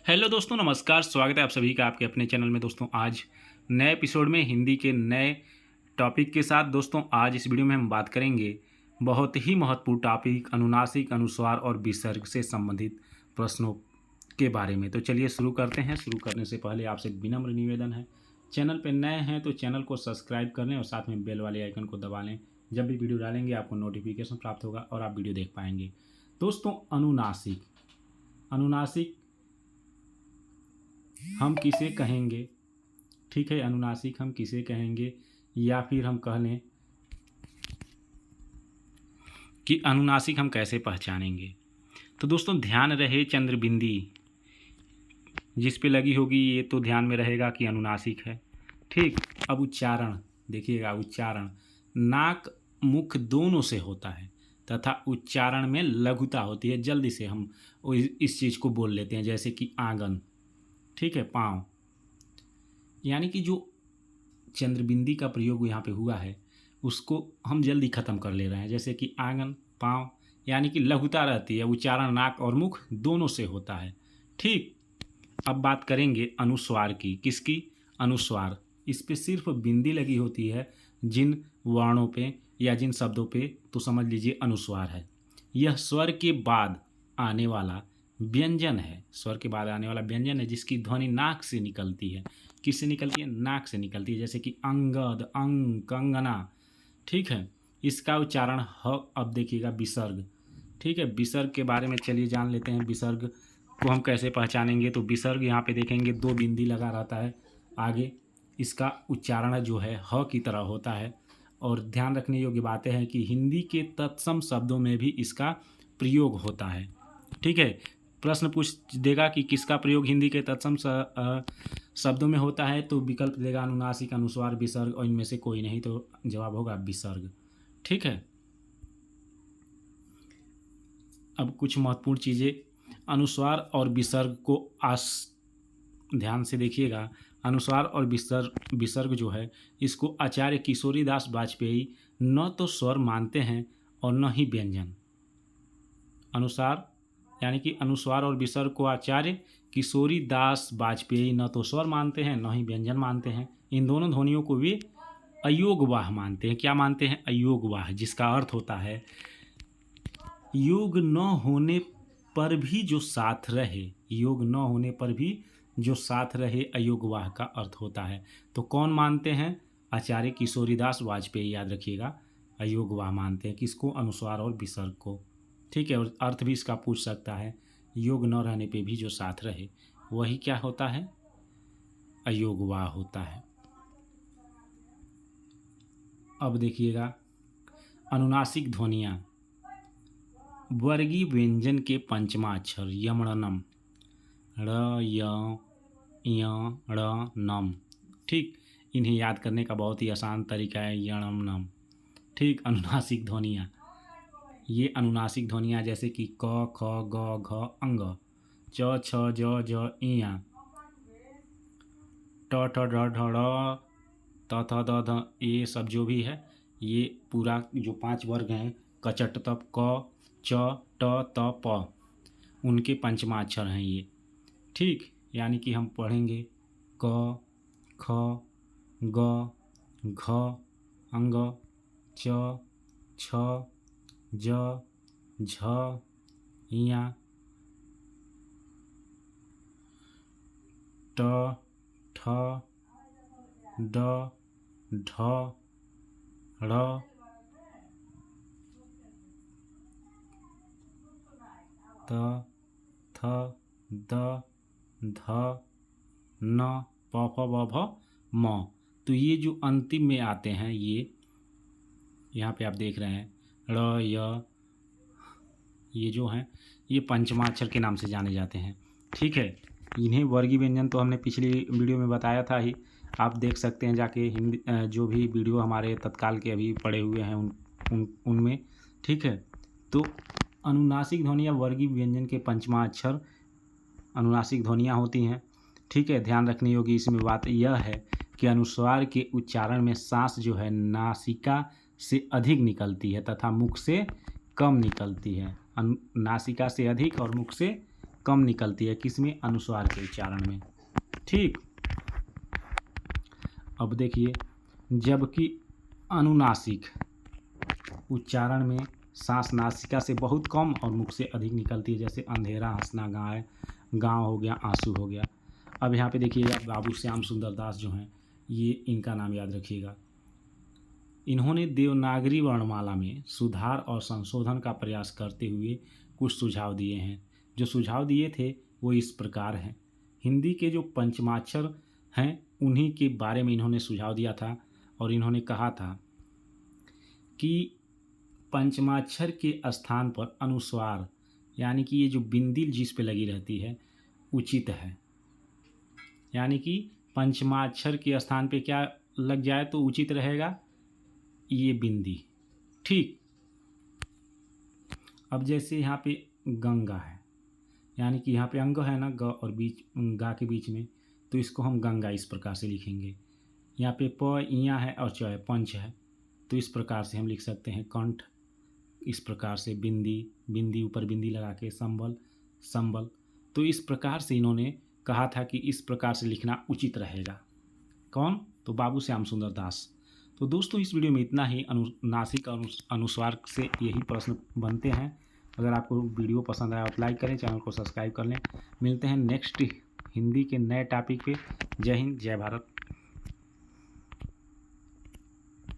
Hello दोस्तों, नमस्कार। स्वागत है आप सभी का आपके अपने चैनल में। दोस्तों आज नए एपिसोड में हिंदी के नए टॉपिक के साथ दोस्तों आज इस वीडियो में हम बात करेंगे बहुत ही महत्वपूर्ण टॉपिक अनुनासिक, अनुस्वार और विसर्ग से संबंधित प्रश्नों के बारे में। तो चलिए शुरू करते हैं। शुरू करने से पहले आपसे विनम्र निवेदन है, चैनल पर नए हैं तो चैनल को सब्सक्राइब कर लें और साथ में बेल वाले आइकन को दबा लें। जब भी वीडियो डालेंगे आपको नोटिफिकेशन प्राप्त होगा और आप वीडियो देख पाएंगे। दोस्तों अनुनासिक अनुनासिक हम किसे कहेंगे? ठीक है, अनुनासिक हम किसे कहेंगे, या फिर हम कह लें कि अनुनासिक हम कैसे पहचानेंगे। तो दोस्तों ध्यान रहे, चंद्रबिंदी जिस पे लगी होगी ये तो ध्यान में रहेगा कि अनुनासिक है। ठीक, अब उच्चारण देखिएगा। उच्चारण नाक मुख दोनों से होता है तथा उच्चारण में लघुता होती है। जल्दी से हम इस चीज़ को बोल लेते हैं, जैसे कि आंगन, ठीक है, पाँव। यानी कि जो चंद्रबिंदी का प्रयोग यहाँ पे हुआ है उसको हम जल्दी ख़त्म कर ले रहे हैं, जैसे कि आंगन, पाँव, यानी कि लघुता रहती है। उच्चारण नाक और मुख दोनों से होता है। ठीक, अब बात करेंगे अनुस्वार की। किसकी? अनुस्वार। इस पे सिर्फ बिंदी लगी होती है जिन वर्णों पे या जिन शब्दों पे, तो समझ लीजिए अनुस्वार है। यह स्वर के बाद आने वाला व्यंजन है। स्वर के बाद आने वाला व्यंजन है जिसकी ध्वनि नाक से निकलती है। किससे निकलती है? नाक से निकलती है, जैसे कि अंगद, अंग, कंगना। ठीक है, इसका उच्चारण ह। अब देखिएगा विसर्ग। ठीक है, विसर्ग के बारे में चलिए जान लेते हैं। विसर्ग को हम कैसे पहचानेंगे? तो विसर्ग यहाँ पे देखेंगे दो बिंदी लगा रहता है आगे। इसका उच्चारण जो है ह की तरह होता है। और ध्यान रखने योग्य बातें हैं कि हिंदी के तत्सम शब्दों में भी इसका प्रयोग होता है। ठीक है, प्रश्न पूछ देगा कि किसका प्रयोग हिंदी के तत्सम शब्दों में होता है, तो विकल्प देगा अनुनासिक, अनुस्वार, विसर्ग, और इनमें से कोई नहीं, तो जवाब होगा विसर्ग। ठीक है, अब कुछ महत्वपूर्ण चीज़ें अनुस्वार और विसर्ग को ध्यान से देखिएगा। अनुस्वार और विसर्ग जो है इसको आचार्य किशोरीदास वाजपेयी न तो स्वर मानते हैं और न ही व्यंजन। अनुसार यानी कि अनुस्वार और विसर्ग को आचार्य किशोरीदास वाजपेयी न तो स्वर मानते हैं न ही व्यंजन मानते हैं। इन दोनों ध्वनियों को वे अयोगवाह मानते हैं। क्या मानते हैं? अयोगवाह, जिसका अर्थ होता है योग न होने पर भी जो साथ रहे। योग न होने पर भी जो साथ रहे, अयोगवाह का अर्थ होता है। तो कौन मानते हैं? आचार्य किशोरीदास वाजपेयी। याद रखिएगा, अयोगवाह मानते हैं किसको? अनुस्वार और विसर्ग को। ठीक है, और अर्थ भी इसका पूछ सकता है। योग न रहने पे भी जो साथ रहे वही क्या होता है? अयोगवाह होता है। अब देखिएगा अनुनासिक ध्वनियाँ। वर्गीय व्यंजन के पंचमा अक्षर यमणनम, ड़, य, ण, नम। ठीक, इन्हें याद करने का बहुत ही आसान तरीका है, यणम नम। ठीक, अनुनासिक ध्वनियाँ। ये अनुनासिक ध्वनियाँ जैसे कि क, ख, ग, घ, अंग, च, छ, ज, झ, इया, ट, ठ, ढ, ढ, ढ, त, थ, द, ध, ये सब जो भी है, ये पूरा जो 5 वर्ग हैं, कचट, तप, क, च, ट, त, प, उनके पंचमाक्षर हैं ये। ठीक, यानी कि हम पढ़ेंगे क, ख, ग, घ, अंग, च, छ, ज, झ, इया, ट, ठ, ड, ढ, ढ़, त, थ, द, ध, न, प, फ, ब, भ, म। तो ये जो अंतिम में आते हैं, ये यहाँ पे आप देख रहे हैं ड़, य, ये जो हैं ये पंचमाक्षर के नाम से जाने जाते हैं। ठीक है, इन्हें वर्गीय व्यंजन तो हमने पिछली वीडियो में बताया था ही, आप देख सकते हैं जाके हिंदी जो भी वीडियो हमारे तत्काल के अभी पड़े हुए हैं उनमें। ठीक है, तो अनुनासिक ध्वनियाँ वर्गीय व्यंजन के पंचमाक्षर अनुनासिक ध्वनियाँ होती हैं। ठीक है, ध्यान रखने योग्य इसमें बात यह है कि अनुस्वार के उच्चारण में सांस जो है नासिका से अधिक निकलती है तथा मुख से कम निकलती है। नासिका से अधिक और मुख से कम निकलती है, किसमें, अनुस्वार के उच्चारण में। ठीक, अब देखिए, जबकि अनुनासिक उच्चारण में सांस नासिका से बहुत कम और मुख से अधिक निकलती है, जैसे अंधेरा, हंसना, गाँव हो गया, आंसू हो गया। अब यहाँ पे देखिएगा, बाबू श्याम सुंदर दास जो हैं, ये इनका नाम याद रखिएगा। इन्होंने देवनागरी वर्णमाला में सुधार और संशोधन का प्रयास करते हुए कुछ सुझाव दिए हैं। जो सुझाव दिए थे वो इस प्रकार हैं। हिंदी के जो पंचमाक्षर हैं उन्हीं के बारे में इन्होंने सुझाव दिया था, और इन्होंने कहा था कि पंचमाक्षर के स्थान पर अनुस्वार, यानी कि ये जो बिंदी जिस पे लगी रहती है, उचित है। यानी कि पंचमाक्षर के स्थान पे क्या लग जाए तो उचित रहेगा, ये बिंदी। ठीक, अब जैसे यहाँ पे गंगा है, यानी कि यहाँ पे अंग है ना, ग और बीच गा के बीच में, तो इसको हम गंगा इस प्रकार से लिखेंगे। यहाँ पे प इया है और च है, पंच है, तो इस प्रकार से हम लिख सकते हैं कंठ। इस प्रकार से बिंदी ऊपर बिंदी लगा के संबल। तो इस प्रकार से इन्होंने कहा था कि इस प्रकार से लिखना उचित रहेगा। कौन? तो बाबू श्याम सुंदर दास। तो दोस्तों, इस वीडियो में इतना ही। अनुनासिक और अनुस्वार से यही प्रश्न बनते हैं। अगर आपको वीडियो पसंद आया तो लाइक करें, चैनल को सब्सक्राइब कर लें। मिलते हैं नेक्स्ट हिंदी के नए टॉपिक पे। जय हिंद, जय भारत।